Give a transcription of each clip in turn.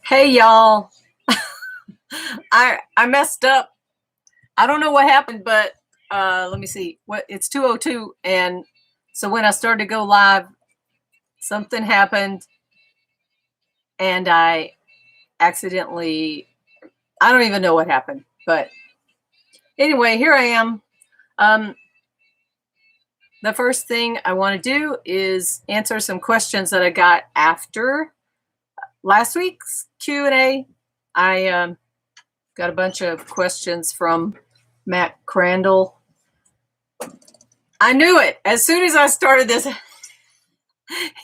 Hey y'all, I messed up. I don't know what happened, but let me see. What it's 2:02, and so when I started to go live, something happened, and I accidentally. I don't even know what happened, but anyway, here I am. Um, the first thing I want to do is answer some questions that I got after last week's Q&A. I got a bunch of questions from Matt Crandall. I knew it. As soon as I started this,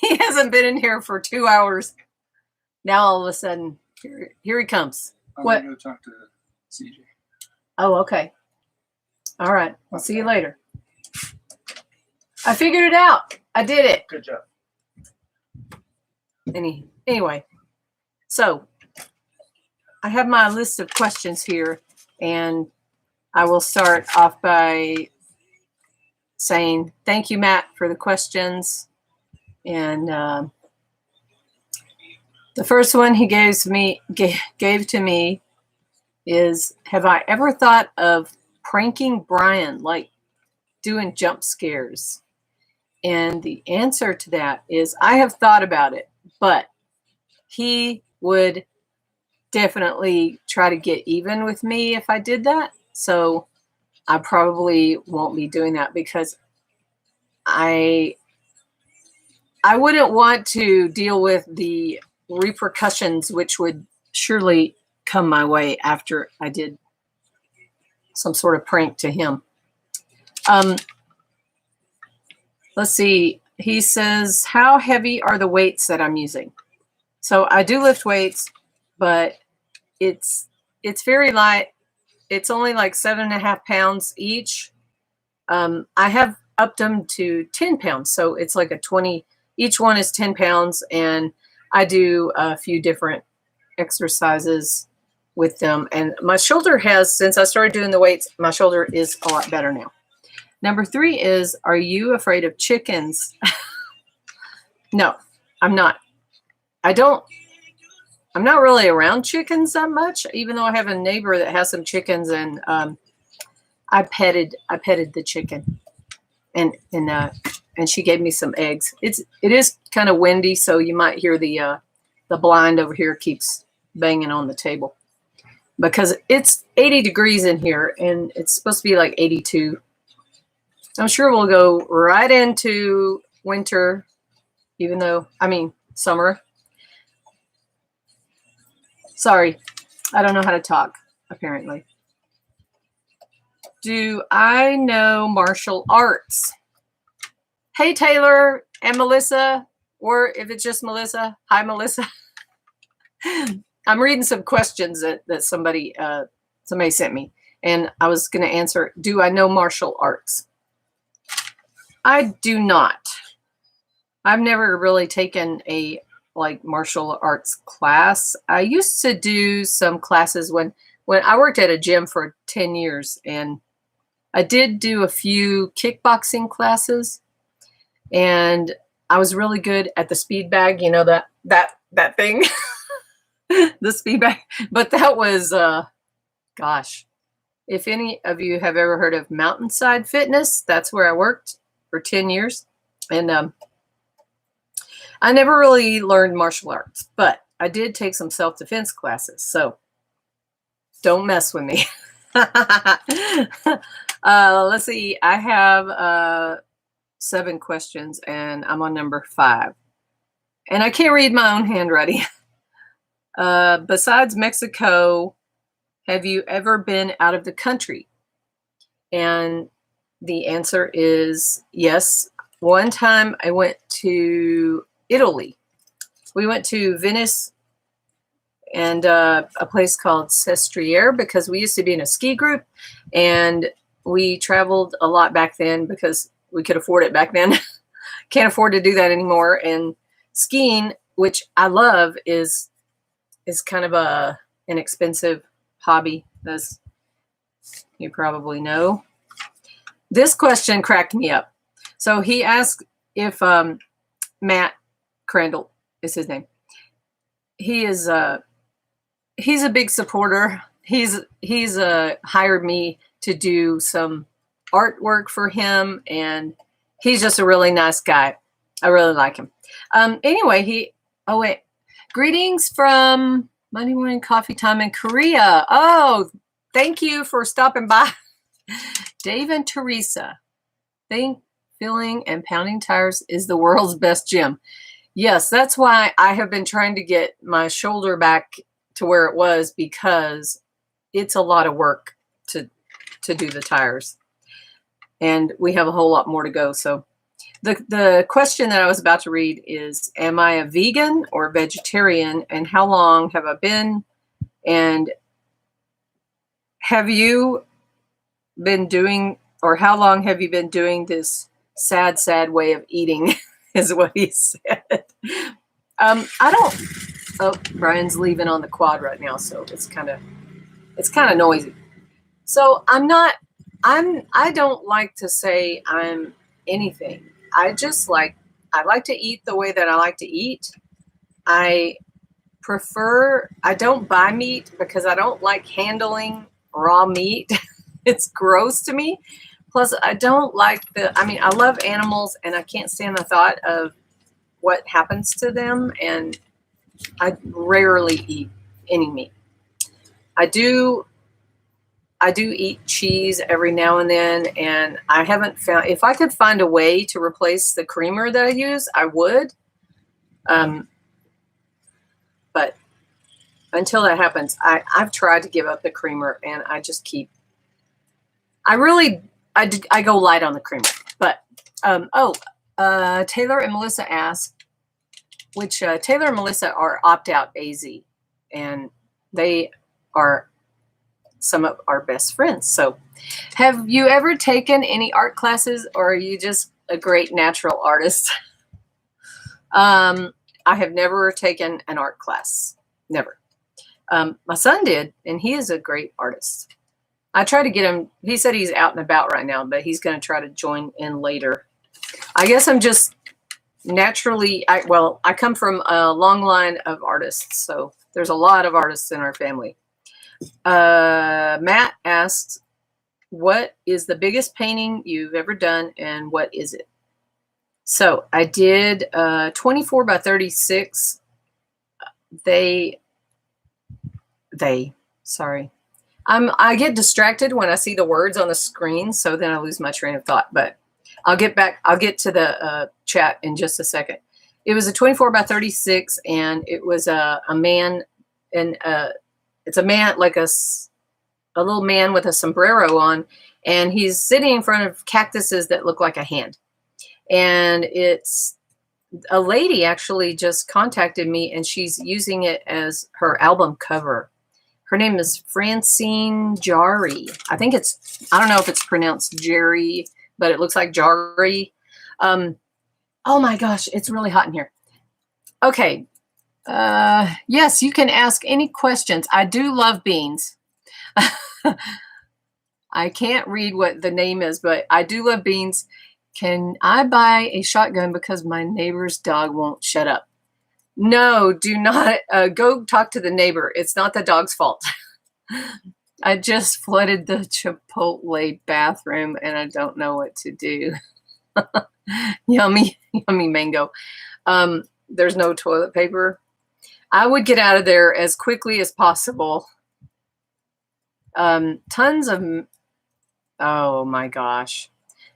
he hasn't been in here for 2 hours. Now all of a sudden, here he comes. I'm What? going to go talk to CJ. Oh, okay. All right. I'll see you later. I figured it out. I did it. Good job. Anyway, so I have my list of questions here, and I will start off by saying thank you, Matt, for the questions. And the first one he gave to me is, have I ever thought of pranking Brian, like doing jump scares? And the answer to that is I have thought about it, but he would definitely try to get even with me if I did that. So I probably won't be doing that because I wouldn't want to deal with the repercussions, which would surely come my way after I did some sort of prank to him. Let's see. He says, how heavy are the weights that I'm using? So I do lift weights, but it's very light. It's only like 7.5 pounds each. I have upped them to 10 pounds. So it's like a 20, each one is 10 pounds. And I do a few different exercises with them. And my shoulder has, since I started doing the weights, my shoulder is a lot better now. Number 3 is, are you afraid of chickens? No, I'm not. I'm not really around chickens that much, even though I have a neighbor that has some chickens, and I petted the chicken, and she gave me some eggs. It is kind of windy, so you might hear the blind over here keeps banging on the table because it's 80 degrees in here, and it's supposed to be like 82. I'm sure we'll go right into winter, even though, summer. Sorry, I don't know how to talk, apparently. Do I know martial arts? Hey, Taylor and Melissa, or if it's just Melissa, hi, Melissa. I'm reading some questions that somebody sent me, and I was going to answer, do I know martial arts? I do not. I've never really taken a martial arts class. I used to do some classes when I worked at a gym for 10 years, and I did do a few kickboxing classes, and I was really good at the speed bag, you know, that thing, the speed bag. But that was, gosh, if any of you have ever heard of Mountainside Fitness, that's where I worked for 10 years. And I never really learned martial arts, but I did take some self-defense classes. So don't mess with me. Let's see. I have 7 questions, and I'm on number 5. And I can't read my own handwriting. Besides Mexico, have you ever been out of the country? And the answer is yes. One time I went to Italy. We went to Venice and a place called Sestriere because we used to be in a ski group, and we traveled a lot back then because we could afford it back then. Can't afford to do that anymore. And skiing, which I love, is kind of an expensive hobby, as you probably know. This question cracked me up. So he asked if Matt Crandall is his name. He is he's a big supporter. He's hired me to do some artwork for him, and he's just a really nice guy. I really like him. Anyway, oh wait, greetings from Monday morning coffee time in Korea. Oh, thank you for stopping by. Dave and Teresa think filling and pounding tires is the world's best gym. Yes, that's why I have been trying to get my shoulder back to where it was, because it's a lot of work to do the tires. And we have a whole lot more to go. So the question that I was about to read is, am I a vegan or vegetarian, and how long have I been? And have you been doing, or how long have you been doing this sad way of eating? Is what he said. I don't. Oh, Brian's leaving on the quad right now, so it's kind of noisy. So I don't like to say I'm anything. I like to eat the way that I like to eat. I don't buy meat because I don't like handling raw meat. It's gross to me. Plus, I don't like I love animals, and I can't stand the thought of what happens to them, and I rarely eat any meat. I do eat cheese every now and then, and I haven't found, if I could find a way to replace the creamer that I use, I would. But until that happens, I've tried to give up the creamer, and I just I go light on the creamer. But Taylor and Melissa asked, which Taylor and Melissa are opt-out AZ, and they are some of our best friends. So have you ever taken any art classes, or are you just a great natural artist? I have never taken an art class. Never. My son did, and he is a great artist. I tried to get him. He said he's out and about right now, but he's going to try to join in later. I guess I'm just naturally, I come from a long line of artists, so there's a lot of artists in our family. Matt asks, what is the biggest painting you've ever done, and what is it? So I did 24 by 36. Sorry. I get distracted when I see the words on the screen, so then I lose my train of thought. But I'll get to the chat in just a second. It was a 24 by 36, and it was a man, and it's a man, like a little man with a sombrero on, and he's sitting in front of cactuses that look like a hand. And it's a lady actually just contacted me, and she's using it as her album cover. Her name is Francine Jari. I don't know if it's pronounced Jerry, but it looks like Jari. Oh my gosh, it's really hot in here. Okay. Yes, you can ask any questions. I do love beans. I can't read what the name is, but I do love beans. Can I buy a shotgun because my neighbor's dog won't shut up? No, do not. Go talk to the neighbor. It's not the dog's fault. I just flooded the Chipotle bathroom, and I don't know what to do. Yummy mango. There's no toilet paper. I would get out of there as quickly as possible. Tons of, oh my gosh.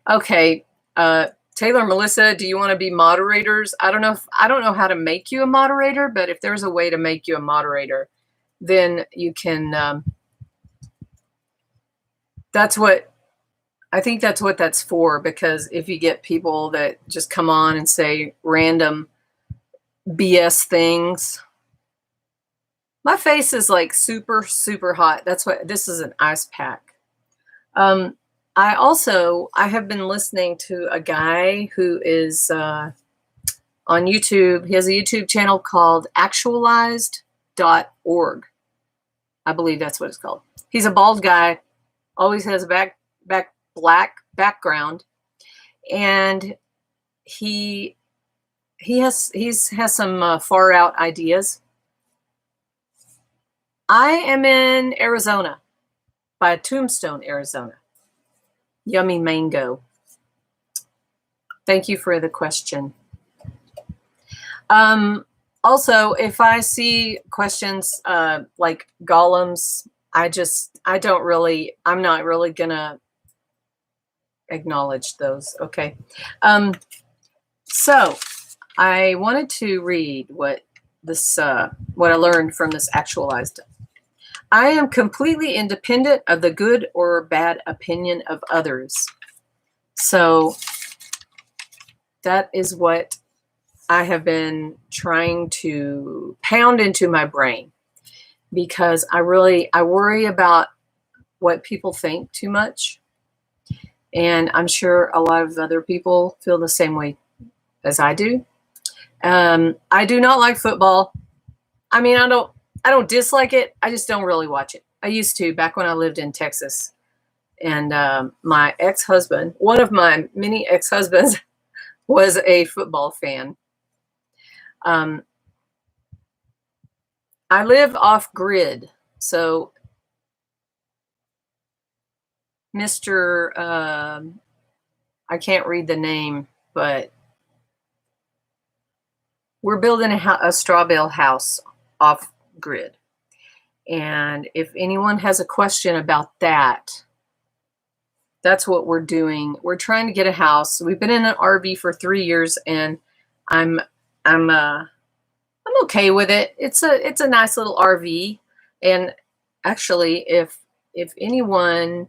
Okay. Taylor, Melissa, do you want to be moderators? I don't know how to make you a moderator, but if there's a way to make you a moderator, then you can, I think that's what that's for, because if you get people that just come on and say random BS things. My face is like super, super hot. This is an ice pack. I have been listening to a guy who is on YouTube. He has a YouTube channel called actualized.org. I believe that's what it's called. He's a bald guy, always has a black background, and he has some far out ideas. I am in Arizona, by Tombstone, Arizona. Yummy mango. Thank you for the question. Also, if I see questions like golems, I'm not really gonna acknowledge those. Okay. So I wanted to read what I learned from this actualized. I am completely independent of the good or bad opinion of others. So that is what I have been trying to pound into my brain, because I worry about what people think too much. And I'm sure a lot of other people feel the same way as I do. I do not like football. I mean, I don't dislike it. I just don't really watch it. I used to back when I lived in Texas. And my ex-husband, one of my many ex-husbands, was a football fan. I live off grid. So Mr. I can't read the name, but we're building a straw bale house off grid. And if anyone has a question about that, that's what we're doing. We're trying to get a house. We've been in an RV for 3 years, and I'm okay with it. It's a nice little RV. And actually, if anyone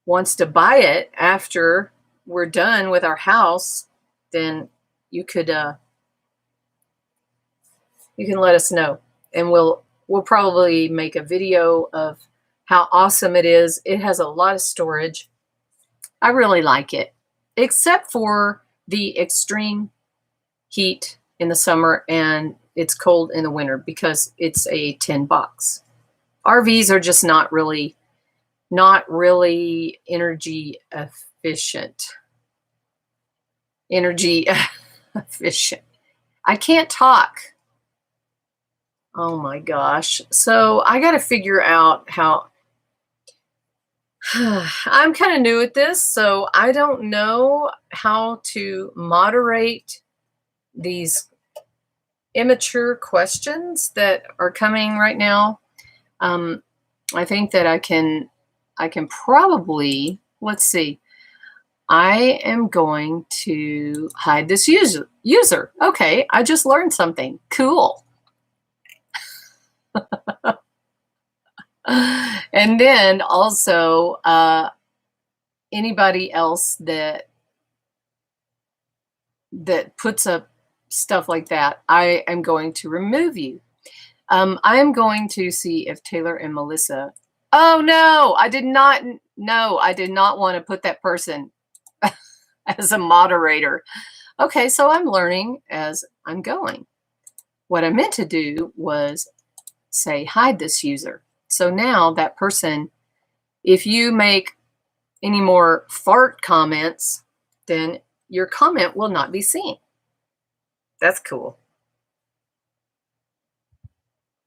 wants to buy it after we're done with our house, then you can let us know, and we'll probably make a video of how awesome it is. It has a lot of storage. I really like it, except for the extreme heat in the summer and it's cold in the winter, because it's a tin box. RVs are just not really energy efficient. Energy efficient. I can't talk. Oh my gosh. So I got to figure out how. I'm kind of new at this, so I don't know how to moderate these immature questions that are coming right now. I think that I can probably, let's see. I am going to hide this user. Okay, I just learned something. Cool. And then also anybody else that puts up stuff like that, I am going to remove you. I am going to see if Taylor and Melissa. Oh no, I did not. No, I did not want to put that person as a moderator. Okay, so I'm learning as I'm going. What I meant to do was say hide this user. So now that person, if you make any more fart comments, then your comment will not be seen. That's cool.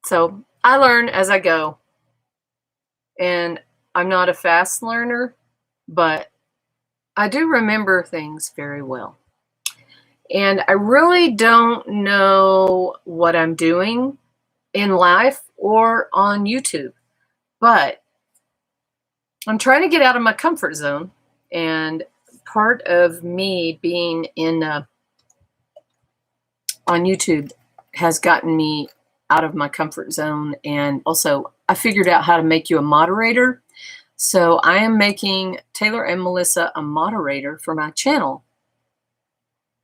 So I learn as I go. And I'm not a fast learner, but I do remember things very well. And I really don't know what I'm doing in life or on YouTube, but I'm trying to get out of my comfort zone. And part of me being on YouTube has gotten me out of my comfort zone. And also, I figured out how to make you a moderator. So I am making Taylor and Melissa a moderator for my channel.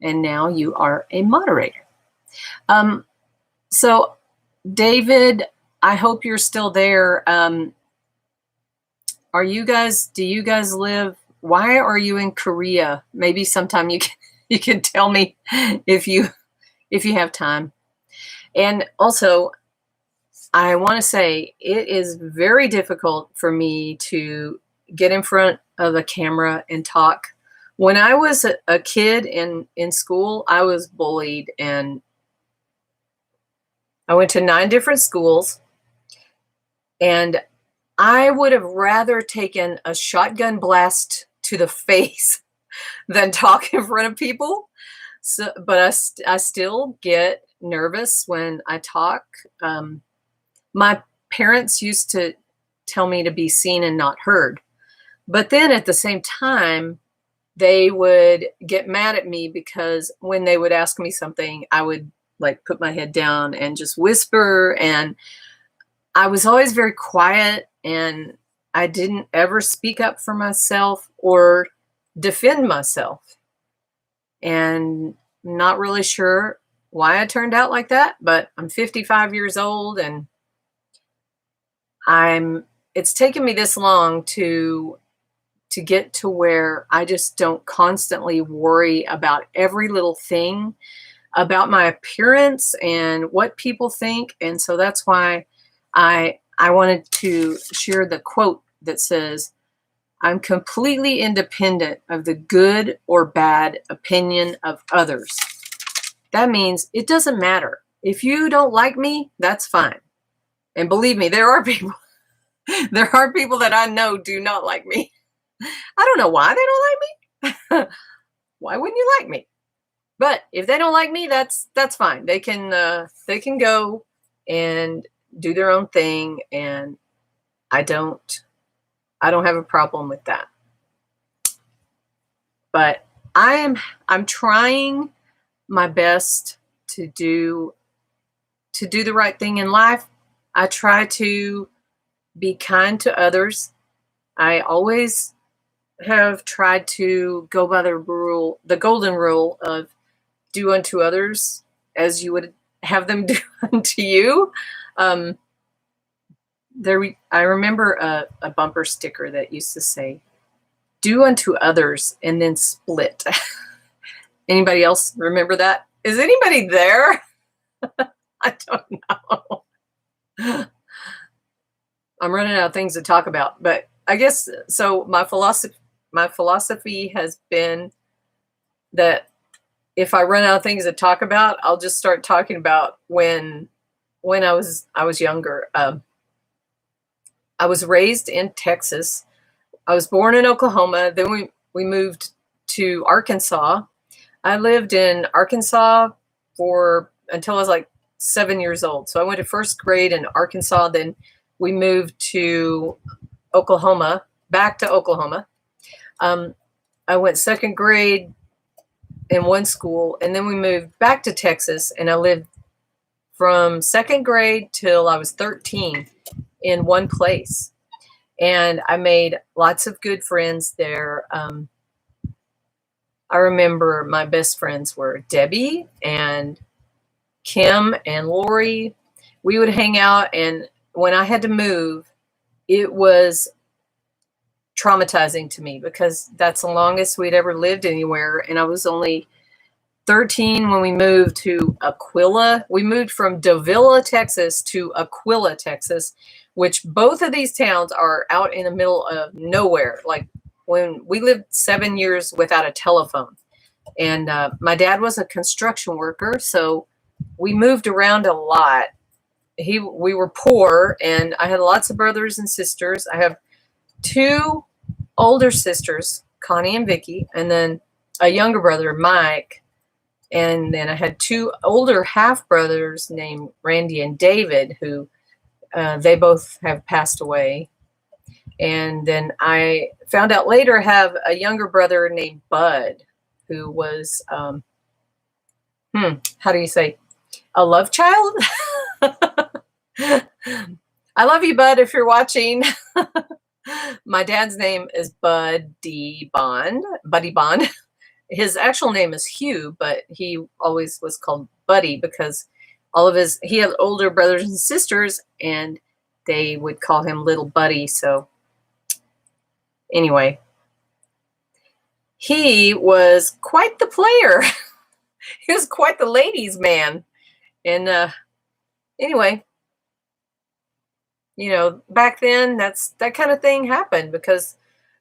And now you are a moderator. So David, I hope you're still there. Do you guys live, why are you in Korea? Maybe sometime you can tell me if you have time. And also, I want to say it is very difficult for me to get in front of a camera and talk. When I was a kid in school, I was bullied, and I went to 9 different schools. And I would have rather taken a shotgun blast to the face than talk in front of people. So, but I still get nervous when I talk. My parents used to tell me to be seen and not heard. But then at the same time, they would get mad at me because when they would ask me something, I would like put my head down and just whisper. And I was always very quiet, and I didn't ever speak up for myself or defend myself. And not really sure why I turned out like that, but I'm 55 years old, and it's taken me this long to get to where I just don't constantly worry about every little thing about my appearance and what people think. And so that's why I wanted to share the quote that says, "I'm completely independent of the good or bad opinion of others." That means it doesn't matter. If you don't like me, that's fine. And believe me, there are people that I know do not like me. I don't know why they don't like me. Why wouldn't you like me? But if they don't like me, that's fine. They can go and do their own thing, and I don't have a problem with that. But I'm trying my best to do the right thing in life. I try to be kind to others. I always have tried to go by the golden rule of do unto others as you would have them do unto you. I remember a bumper sticker that used to say, "Do unto others and then split." Anybody else remember that? Is anybody there? I don't know. I'm running out of things to talk about, but I guess so. My philosophy has been that if I run out of things to talk about, I'll just start talking about when I was younger. I was raised in Texas. I was born in Oklahoma. Then we moved to Arkansas. I lived in Arkansas until I was like 7 years old. So I went to first grade in Arkansas. Then we moved to Oklahoma, back to Oklahoma. I went second grade in one school, and then we moved back to Texas, and I lived from second grade till I was 13 in one place. And I made lots of good friends there. I remember my best friends were Debbie and Kim and Lori. We would hang out, and when I had to move, it was traumatizing to me because that's the longest we'd ever lived anywhere, and I was only 13 when we moved to Aquila. We moved from Davila, Texas to Aquila, Texas, which both of these towns are out in the middle of nowhere. Like when we lived 7 years without a telephone. And my dad was a construction worker, so we moved around a lot. We were poor, and I had lots of brothers and sisters. I have 2 older sisters, Connie and Vicky, and then a younger brother, Mike. And then I had 2 older half brothers named Randy and David, who they both have passed away. And then I found out later I have a younger brother named Bud, who was, how do you say, a love child? I love you, Bud, if you're watching. My dad's name is Buddy Bond. His actual name is Hugh, but he always was called Buddy because he had older brothers and sisters, and they would call him Little Buddy. So anyway, he was quite the player. He was quite the ladies' man. And anyway, back then that kind of thing happened because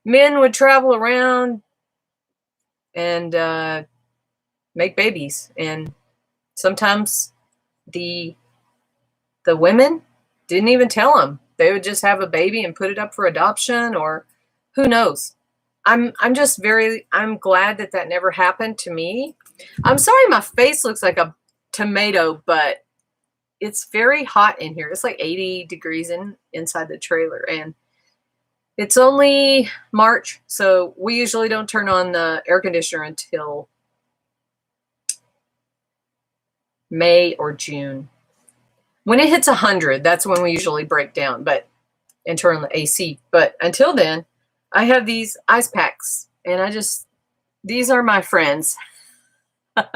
men would travel around and make babies, and sometimes the women didn't even tell them. they would just have a baby and put it up for adoption, or who knows. I'm glad that that never happened to me. I'm sorry my face looks like a tomato, but it's very hot in here. It's like 80 degrees inside the trailer, and it's only March, so we usually don't turn on the air conditioner until May or June. When it hits 100, that's when we usually break down and turn on the AC. But until then, I have these ice packs, and these are my friends. Hey,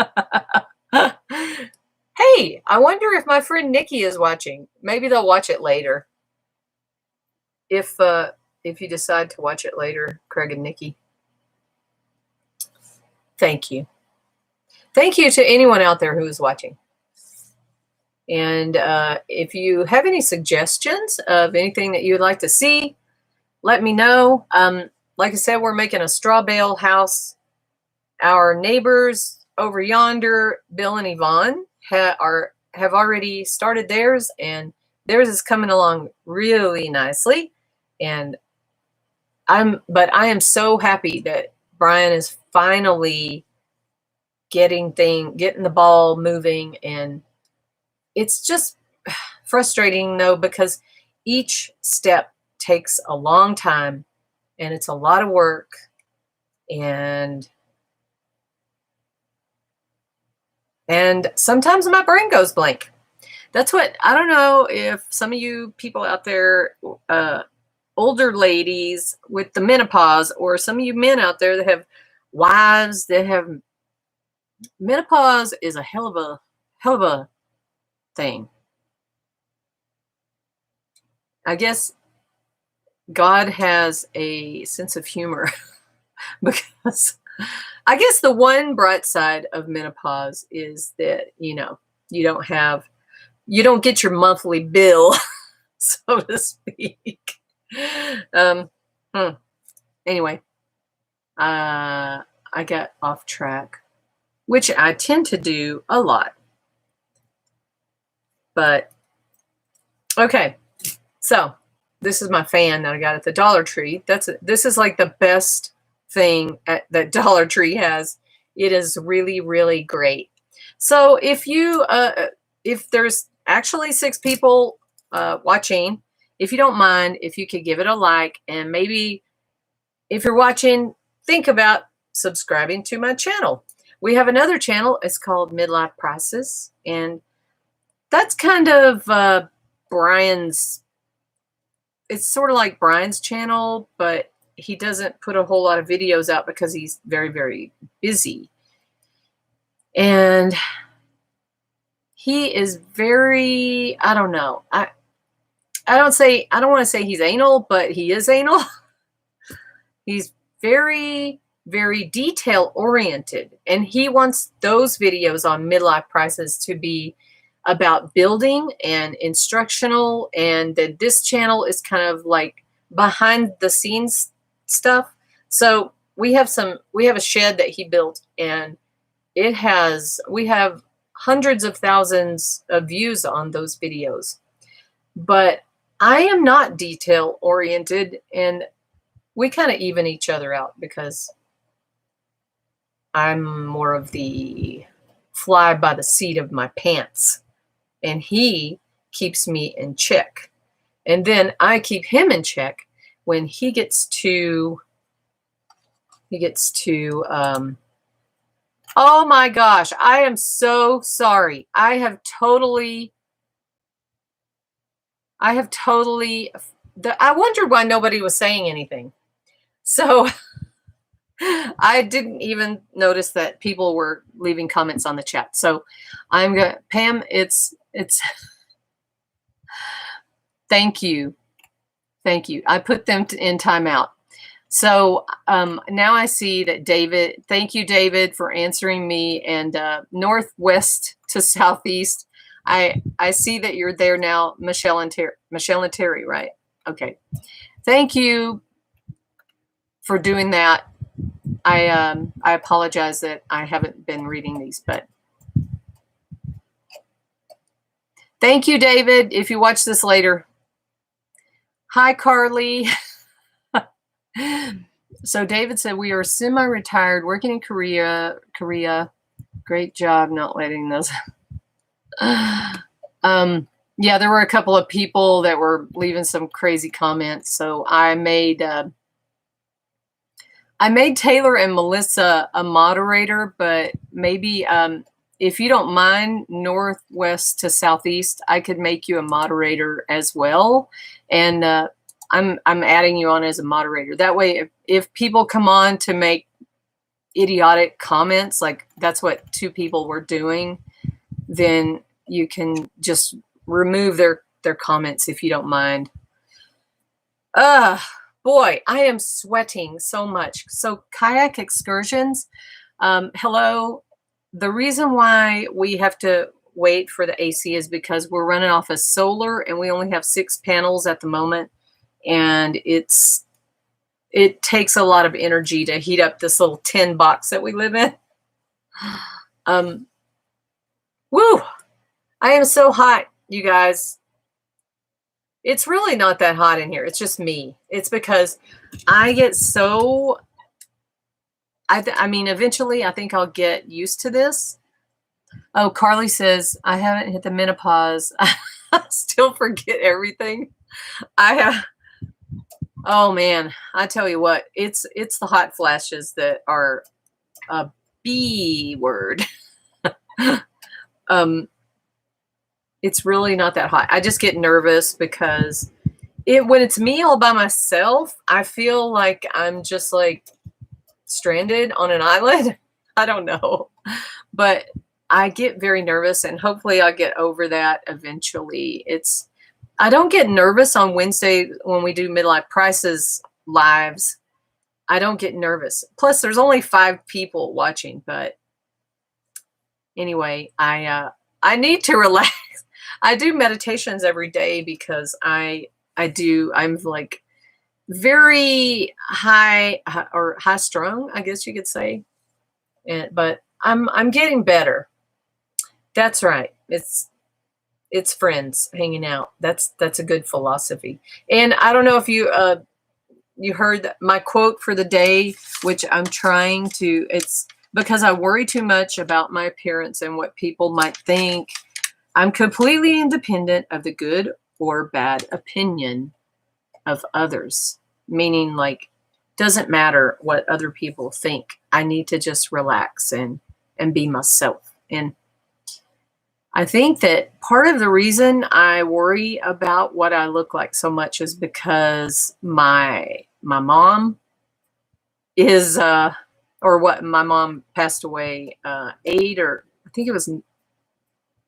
I wonder if my friend Nikki is watching. Maybe they'll watch it later. If you decide to watch it later, Craig and Nikki. Thank you. Thank you to anyone out there who is watching. And if you have any suggestions of anything that you would like to see, let me know. Like I said, we're making a straw bale house. Our neighbors over yonder, Bill and Yvonne, have already started theirs, and theirs is coming along really nicely. And I am so happy that Brian is finally getting the ball moving, and it's just frustrating though, because each step takes a long time and it's a lot of work, and sometimes my brain goes blank. That's what, I don't know if some of you people out there, older ladies with the menopause, or some of you men out there that have wives that have menopause, is a hell of a thing. I guess God has a sense of humor because I guess the one bright side of menopause is that, you don't get your monthly bill, so to speak. Anyway, I got off track, which I tend to do a lot. But okay, so this is my fan that I got at the Dollar Tree. This is like the best thing that Dollar Tree has. It is really, really great. So if there's actually 6 people watching, if you don't mind, if you could give it a like, and maybe if you're watching, think about subscribing to my channel. We have another channel. It's called MidlifePrices, and that's kind of Brian's. It's sort of like Brian's channel, but he doesn't put a whole lot of videos out because he's very, very busy. And he is very, I don't know. I don't want to say he's anal, but he is anal. He's very, very detail oriented, and he wants those videos on Midlife Prices to be about building and instructional, and then this channel is kind of like behind the scenes stuff. So we have a shed that he built, and we have hundreds of thousands of views on those videos. But I am not detail oriented, and we kind of even each other out because I'm more of the fly by the seat of my pants, and he keeps me in check. And then I keep him in check when he gets to oh my gosh, I am so sorry. I have totally I wondered why nobody was saying anything. So I didn't even notice that people were leaving comments on the chat. So I'm going to, Pam, it's thank you. Thank you. I put them in timeout. So now I see that David, thank you, David, for answering me. And northwest to southeast, I see that you're there now, Michelle and Terry, right? Okay. Thank you for doing that. I apologize that I haven't been reading these, but thank you, David. If you watch this later, Hi, Carly. So David said, we are semi-retired, working in Korea. Great job not letting those. Yeah, there were a couple of people that were leaving some crazy comments. So I made Taylor and Melissa a moderator, but maybe if you don't mind, northwest to southeast, I could make you a moderator as well. And I'm adding you on as a moderator. That way, if people come on to make idiotic comments, like that's what two people were doing, then you can just remove their comments if you don't mind. Boy, I am sweating so much. So kayak excursions, hello. The reason why we have to wait for the AC is because we're running off of solar and we only have 6 panels at the moment. And it takes a lot of energy to heat up this little tin box that we live in. Woo! I am so hot, you guys. It's really not that hot in here. It's just me. It's because I get so, I mean, eventually I think I'll get used to this. Oh, Carly says, I haven't hit the menopause. I still forget everything. I have, oh man, I tell you what, it's the hot flashes that are a B word. It's really not that hot. I just get nervous because when it's me all by myself, I feel like I'm just like stranded on an island. I don't know, but I get very nervous, and hopefully I'll get over that eventually. I don't get nervous on Wednesday when we do Midlife Prices lives. I don't get nervous. Plus, there's only 5 people watching, but anyway, I need to relax. I do meditations every day because I'm like very high or high strung, I guess you could say. But I'm getting better. That's right. It's friends hanging out. That's a good philosophy. And I don't know if you heard my quote for the day, which I'm trying to, it's because I worry too much about my appearance and what people might think. I'm completely independent of the good or bad opinion of others, meaning like, doesn't matter what other people think. I need to just relax and be myself. And I think that part of the reason I worry about what I look like so much is because my mom is, or what my mom passed away 8 or I think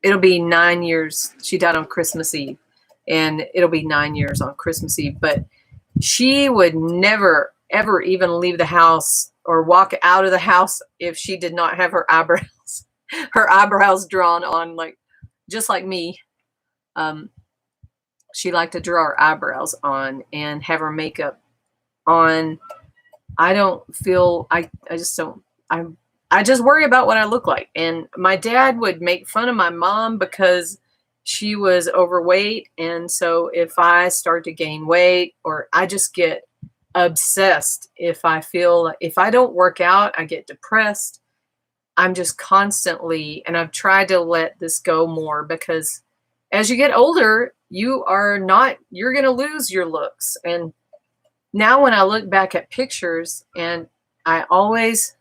it'll be 9 years. She died on Christmas Eve, and it'll be 9 years on Christmas Eve. But she would never, ever even leave the house or walk out of the house if she did not have her eyebrows drawn on, like just like me. She liked to draw her eyebrows on and have her makeup on. I just worry about what I look like. And my dad would make fun of my mom because she was overweight. And so if I start to gain weight, or I just get obsessed, if I don't work out, I get depressed. I'm just constantly, and I've tried to let this go more, because as you get older, you're going to lose your looks. And now when I look back at pictures, and I always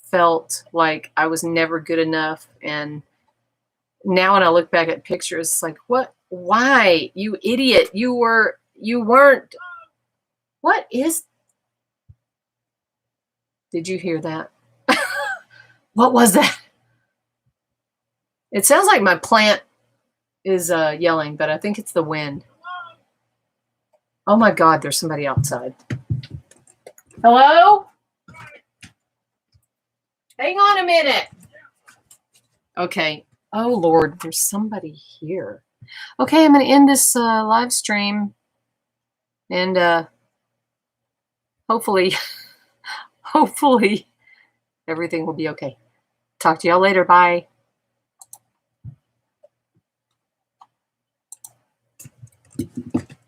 felt like I was never good enough. And now when I look back at pictures, it's like, why, you idiot, you weren't, did you hear that? What was that? It sounds like my plant is yelling, but I think it's the wind. Oh my God, there's somebody outside. Hello? Hang on a minute. Okay. Oh Lord, there's somebody here. Okay, I'm going to end this live stream, and hopefully everything will be okay. Talk to y'all later. Bye.